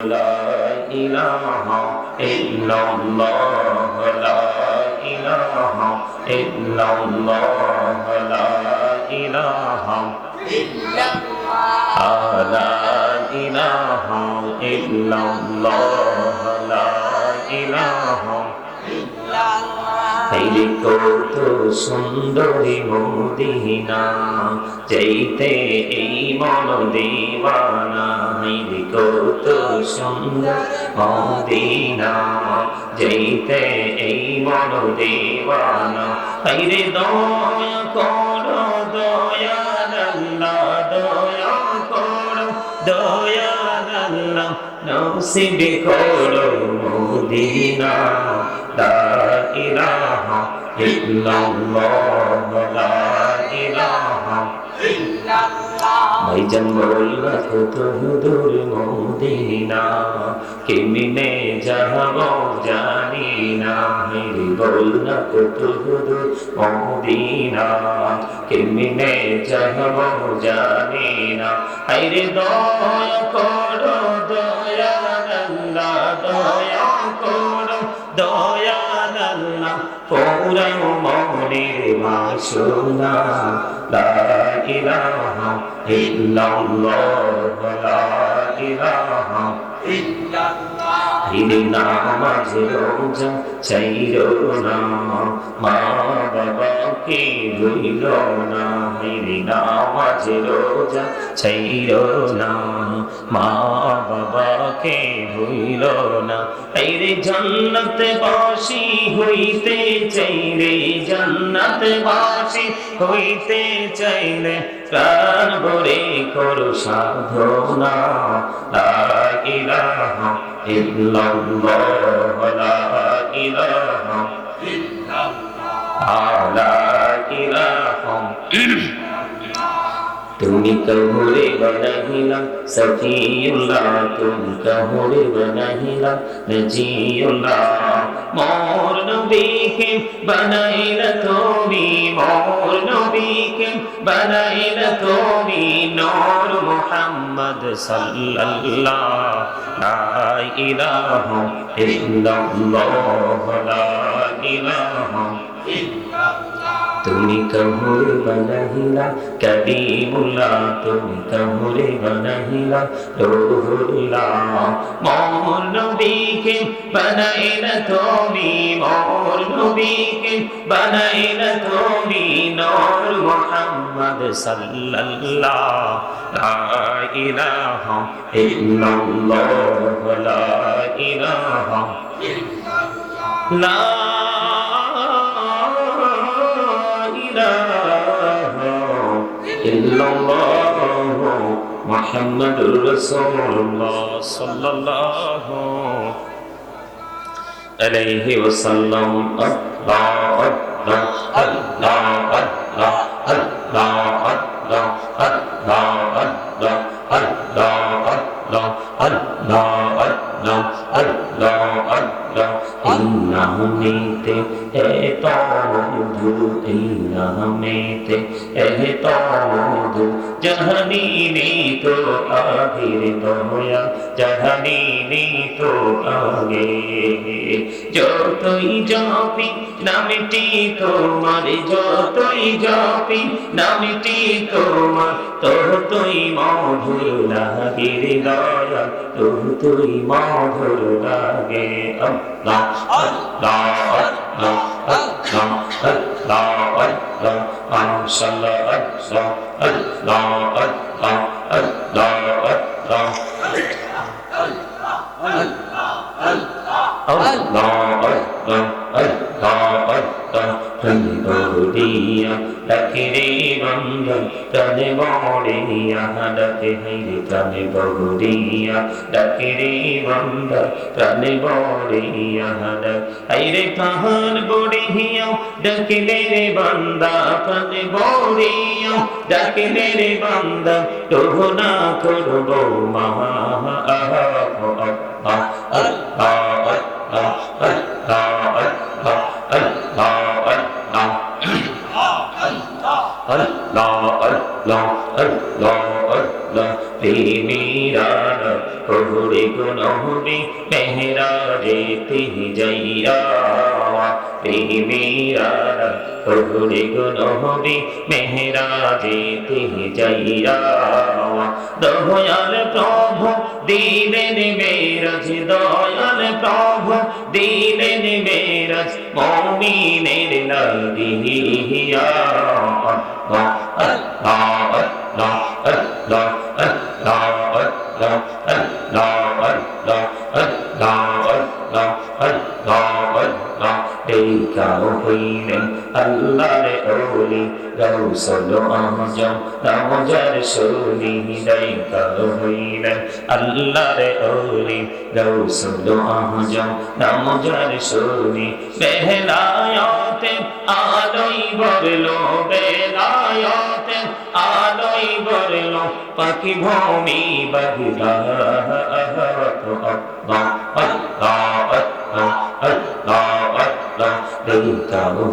لا إله إلا الله لا إله إلا الله لا إله إلا الله لا إله إلا الله لا إله إلا الله এই কত সুন্দরী মদিনা যাইতে এই মন দিওয়ানা এই কত সুন্দর মদিনা যাইতে এই মন দিওয়ানা হায়রে দয়া করো দয়াল আল্লাহ দয়া করো দয়াল আল্লাহ নসিব করো মদিনা লা ইলাহা ইল্লাল্লাহ লা ইলাহা ইল্লাল্লাহ ভাইজান বললা কত দূর মদিনা কেমনে যাব জানি না মেরে বললা কত দূর মদিনা কেমনে যাব জানি না আইরে দয়া করো দয়াল আল্লাহ দয়া করো দয়াল আল্লাহ পুরানো মনের বাসনা লা ইলাহা ইল্লাল্লাহ লা ইলাহা ইল্লাল্লাহ হিরে নামাজ রোজা চাইরো না মা বাবাকে ভুইলো না হিরে নামাজ রোজা চাইরো না মা বাবাকে ভুইলো না হিরে জান্নাত বাসী হইতে চাইলে জান্নাত বাসী হইতে চাইলে প্রাণ ভরে করো সাধনা লা ইলাহা ইল্লাল্লাহ লা ইলাহা ইল্লাল্লাহ লা ইলাহা তুমি কহুরে বনাহিলা সফিউল্লাহ তুমি কহুরে বনাহিলা নজিউল্লাহ মোর নবীকে বানাইলা তুমি মোর নবীকে বানাইলা তুমি নূর মুহাম্মদ সাল্লাল্লাহ লা ইলাহা ইল্লাল্লাহ লা ইলাহা ইল্লাল্লাহ তুমি কহুরে বনাহিলা কলিমুল্লাহ তুমি কহুরে বনাহিলা রূহুল্লাহ মোর নবীকে বানাইলা তুমি মোর নবীকে বানাইলা তুমি নূর মুহাম্মদ সাল্লাল্লাহ লা ইলাহা ইল্লাল্লাহ লা ইলাহা ইল্লাল্লাহ লা ইল্লাল্লাহ মুহাম্মাদুর রাসূলুল্লাহ সাল্লাল্লাহু আলাইহি ওয়াসাল্লাম আল্লাহ আল্লাহ আল্লাহ আল্লাহ আল্লাহ আল্লাহ আল্লাহ আল্লাহ আল্লাহ আল্লাহ আল্লাহ আল্লাহ আল্লাহ ইন্নাহুমিতে এতো মধু ইন্নাহুমিতে এতো মধু জাহানি নে তো আগের দয়া জাহানি নে তো আগে যতই জপি নামটি তোমার যতই জপি নামটি তোমার ততই মধুর লাগে দয়া ততই মধুর লাগে আল্লাহ আল্লাহ আল্লাহ আল্লাহ আল্লাহ আল্লাহ মাশাআল্লাহ আল্লাহ আল্লাহ আল্লাহ আল্লাহ বহুদিয়া ডাকে রে বন্ধন প্রাণে বড়িয়া ডাকে হাইরে প্রাণে বহুদিয়া ডাকে রে বন্ধন প্রাণে বড়িয়া ডাক হাইরে প্রাণ বড়িয়া ডাকিলে রে বান্দা প্রাণে বড়িয়া ডাকিলে রে বান্দা তবু না করব মহা প্রেমীরা প্রভুরে গো নবী মেহরাজেতে যাইয়া প্রেমীরা করে গো নবী মেহরাজেতে যাইয়া দয়াল প্রভু দিলেন মেরাজ দয়াল প্রভু দিলেন মেরাজ মুমিনের লাগিয়া হইলেন আল্লাহর ওলি গাউসুল আজম নামজার সুনি দাইকা হইলেন আল্লাহর ওলি গাউসুল আজম নামজার সুনি বেলায়াতে আলোই বরলো বেলায়াতে আলোই বরলো পাখি ভূমি বাহিরা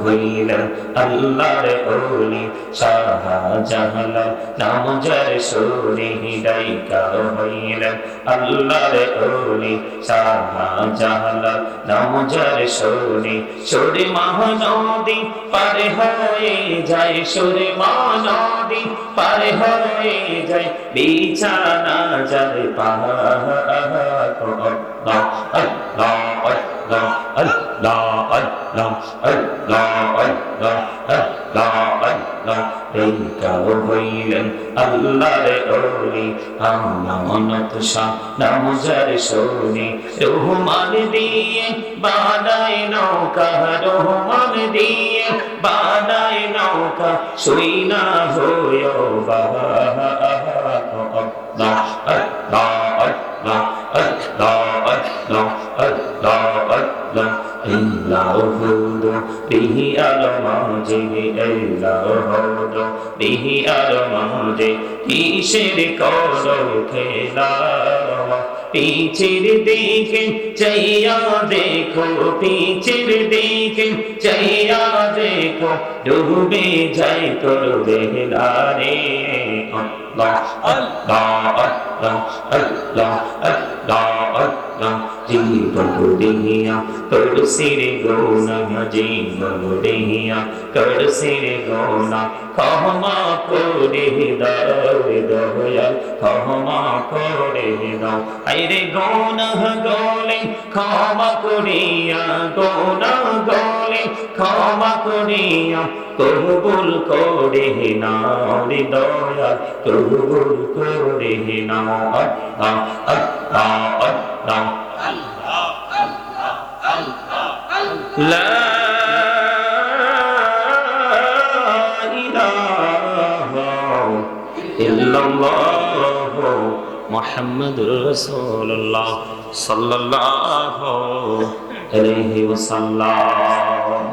হইলেন আল্লাহর ওলি শাহজাহান নামজার সুনি দাইকা হইলেন আল্লাহর ওলি শাহজাহান নামজার সুনি সুরে মহানদী পার হয়ে যায় সুরে মহানদী পার হয়ে যায় বিছানা যায় হইলেন আল্লাহর ওলি আমানত শাহ নামজার সুনি রহমান দিয়ে বানায় নৌকা রহমান দিয়ে বানায় নৌকা শুই না হয়ে বিহি আলমাজে বিহি আলমাজে কিসের করো খেলা পিছের দিকে চাইয়া দেখো পিছের দিকে চাইয়া দেখো ডুবে যাই তোর বেলা রে আল্লাহ আল্লাহ আল্লাহ আল্লাহ আল্লাহ আল্লাহ জীবন দেহিয়া করসির গোনা জীবন দেহিয়া করসির গোনা ক্ষমা করে দাও দয়াল ক্ষমা করে দাও আইরে গোনা গলে ক্ষমা করিয়া গোনা গলে ক্ষমা করিয়া কবুল করে নাও রে দয়াল কবুল করে নাও আল্লাহ আল্লাহ আল্লাহ লা ইলাহা ইল্লাল্লাহ মুহাম্মাদুর রাসূলুল্লাহ সাল্লাল্লাহু আলাইহি ওয়াসাল্লাম।